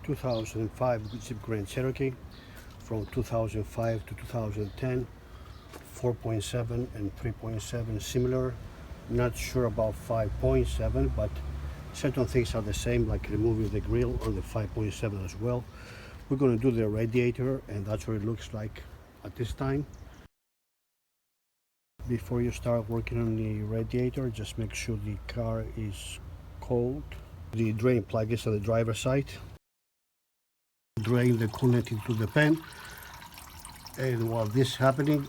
2005 Jeep Grand Cherokee from 2005 to 2010, 4.7 and 3.7 similar. Not sure about 5.7, but certain things are the same, like removing the grille on the 5.7 as well. We're going to do the radiator, and that's what it looks like at this time. Before you start working on the radiator, just make sure the car is cold. The drain plug is on the driver's side. Drain the coolant into the pan, and while this is happening,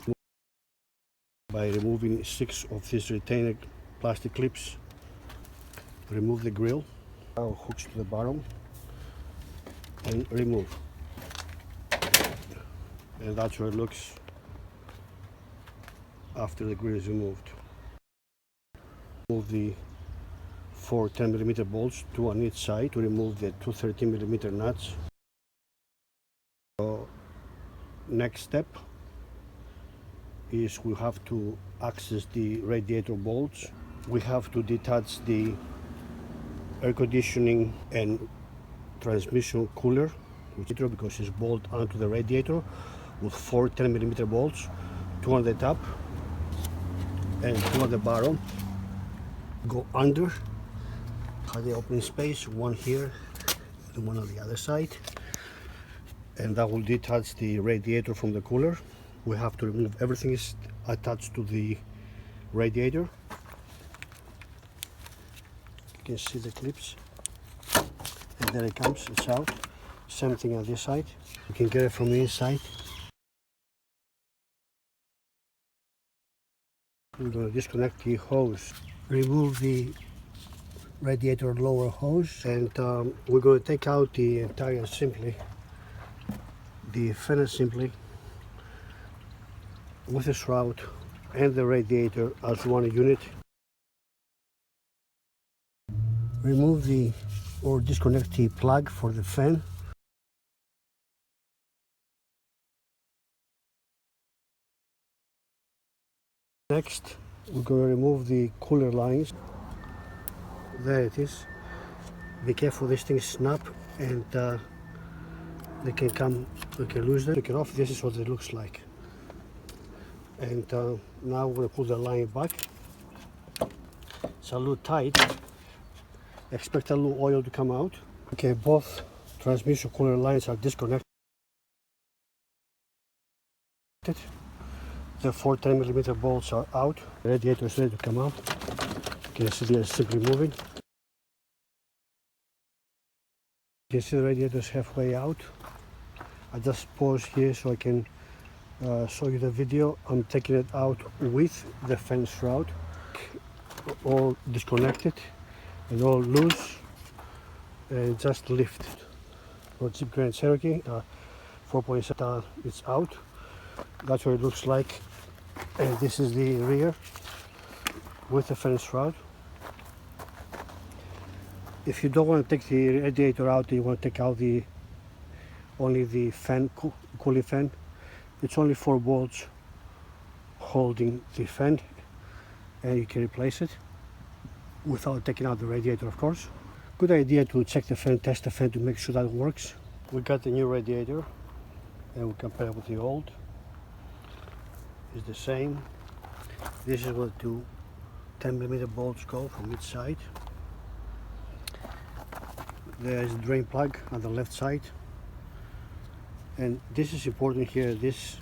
by removing 6 of these retainer plastic clips, remove the grill, hooks to the bottom, and remove. And that's how it looks after the grill is removed. Remove the 4 10mm bolts, 2 on each side, to remove the 2 13mm nuts. So next step is we have to access the radiator bolts. We have to detach the air conditioning and transmission cooler, because it's bolted onto the radiator with 4 10mm bolts, 2 on the top and 2 on the bottom. Go under, have the opening space, one here and one on the other side, and that will detach the radiator from the cooler. We have to remove everything is attached to the radiator. You can see the clips, and there it comes, it's out. Same thing on this side, you can get it from the inside. We're going to disconnect the hose, remove the radiator lower hose, and we're going to take out the entire assembly, the fan assembly, with the shroud and the radiator as one unit. Remove the or disconnect the plug for the fan. Next, we're going to remove the cooler lines. There it is. Be careful, these things snap and they can lose them. Take it off. This is what it looks like. And now we're going to pull the line back. It's a little tight. Expect a little oil to come out. Okay, both transmission cooler lines are disconnected. The 4 10mm bolts are out. The radiator is ready to come out. You can see they're simply moving. You can see the radiator is halfway out. I just pause here so I can show you the video. I'm taking it out with the fan shroud, all disconnected and all loose, and just lift. For Jeep Grand Cherokee 4.7, it's out. That's what it looks like. And this is the rear with the fan shroud. If you don't want to take the radiator out, you want to take out only the fan, cooling fan. It's only 4 bolts holding the fan, and you can replace it without taking out the radiator, of course. Good idea to check the fan, test the fan to make sure that it works. We got the new radiator and we compare it with the old. It's the same. This is where 2 10mm bolts go from each side. There's a drain plug on the left side, and this is important here. This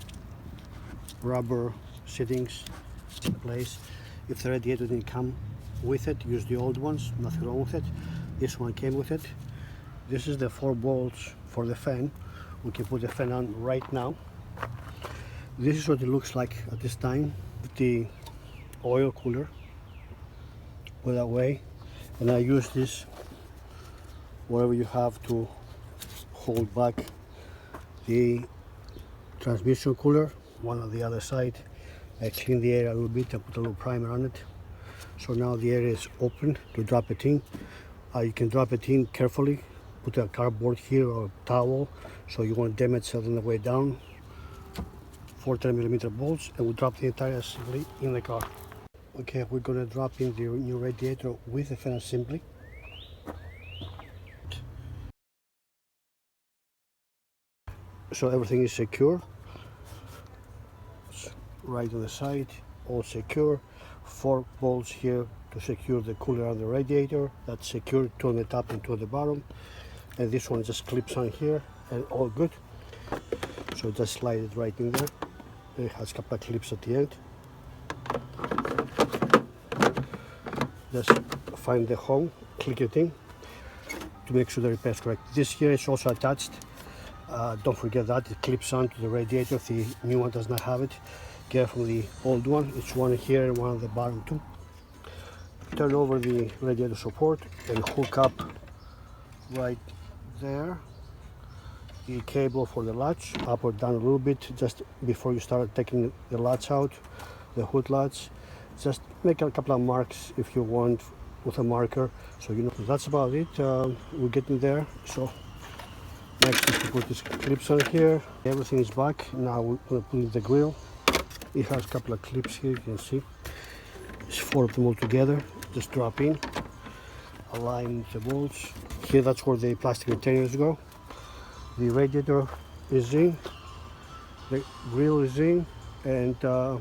rubber fittings in place. If the radiator didn't come with it, use the old ones, nothing wrong with it. This one came with it. This is the 4 bolts for the fan. We can put the fan on right now. This is what it looks like at this time. The oil cooler, put that way, and I use this whatever you have to hold back the transmission cooler, one on the other side. I clean the area a little bit, I put a little primer on it. So now the area is open to drop it in. You can drop it in carefully, put a cardboard here or a towel, so you won't damage it on the way down. 4 10mm bolts, and we'll drop the entire assembly in the car. Okay, we're going to drop in the new radiator with the fan assembly. so everything is secure. It's right on the side, all secure. 4 bolts here to secure the cooler on the radiator. That's secure, 2 on the top and 2 on the bottom. And this one just clips on here and all good. So just slide it right in there. It has a couple of clips at the end. Just find the home, click it in to make sure the repair is correct. This here is also attached. Don't forget that it clips onto the radiator. The new one does not have it. Get from the old one. It's one here and one on the bottom too. Turn over the radiator support and hook up right there the cable for the latch, up or down a little bit just before you start taking the latch out, the hood latch. Just make a couple of marks if you want with a marker, so you know. That's about it. We're getting there. So next is to put these clips on here. Everything is back. Now we're going to put in the grill. It has a couple of clips here, you can see. It's 4 of them all together. Just drop in, align the bolts. Here, that's where the plastic retainers go. The radiator is in, the grill is in, and the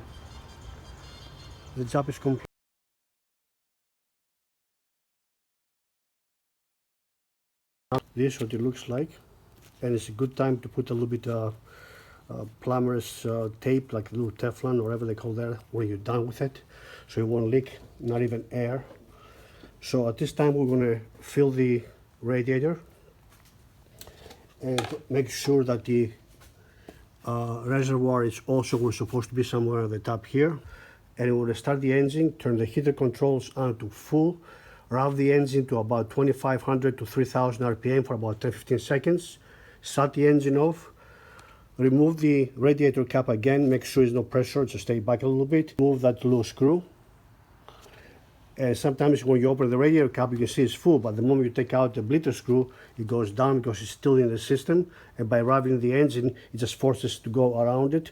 job is complete. This is what it looks like, and it's a good time to put a little bit plumber's tape, like a little Teflon or whatever they call that, when you're done with it, so it won't leak, not even air. So at this time we're going to fill the radiator and make sure that the reservoir is also where it's supposed to be, somewhere at the top here. And we're going to start the engine, turn the heater controls on to full, rev the engine to about 2500 to 3000 RPM for about 10-15 seconds. Shut the engine off. Remove the radiator cap again, make sure there's no pressure, just stay back a little bit. Move that little screw. And sometimes when you open the radiator cap, you can see it's full, but the moment you take out the bleeder screw, it goes down because it's still in the system. And by revving the engine, it just forces to go around it.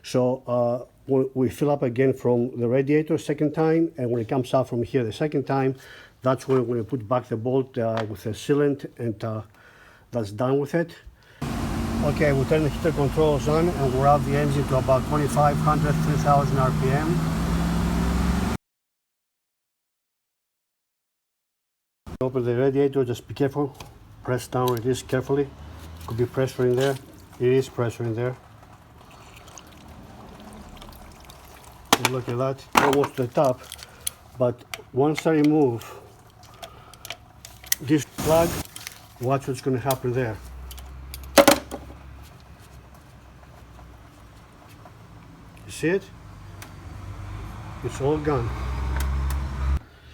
So when we fill up again from the radiator second time, and when it comes out from here the second time, that's when we're going to put back the bolt with the sealant, and that's done with it. Okay, we'll turn the heater controls on and we'll rev the engine to about 2500, 3000 RPM. Open the radiator, just be careful. Press down where it is carefully. Could be pressure in there. It is pressure in there. And look at that, almost to the top. But once I remove this plug, watch what's going to happen there. You see it? It's all gone.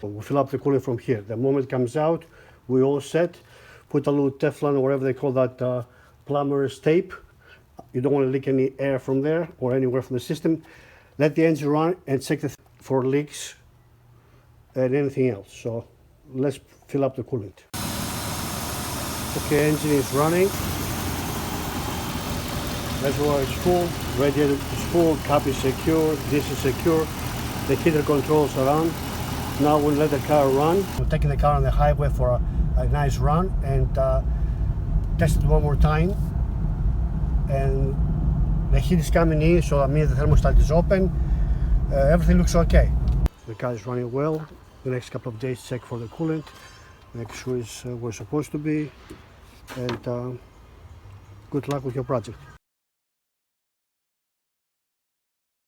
We'll fill up the coolant from here. The moment it comes out, we all set. Put a little Teflon or whatever they call that plumber's tape. You don't want to leak any air from there or anywhere from the system. Let the engine run and check for leaks and anything else. So let's fill up the coolant. Okay, engine is running. Reservoir is full, radiator is full, cap is secure, this is secure. The heater controls are on. Now we'll let the car run. We're taking the car on the highway for a nice run and test it one more time. And the heat is coming in, so that means the thermostat is open. Everything looks okay. The car is running well. The next couple of days, check for the coolant, make sure it's where it's supposed to be. And good luck with your project.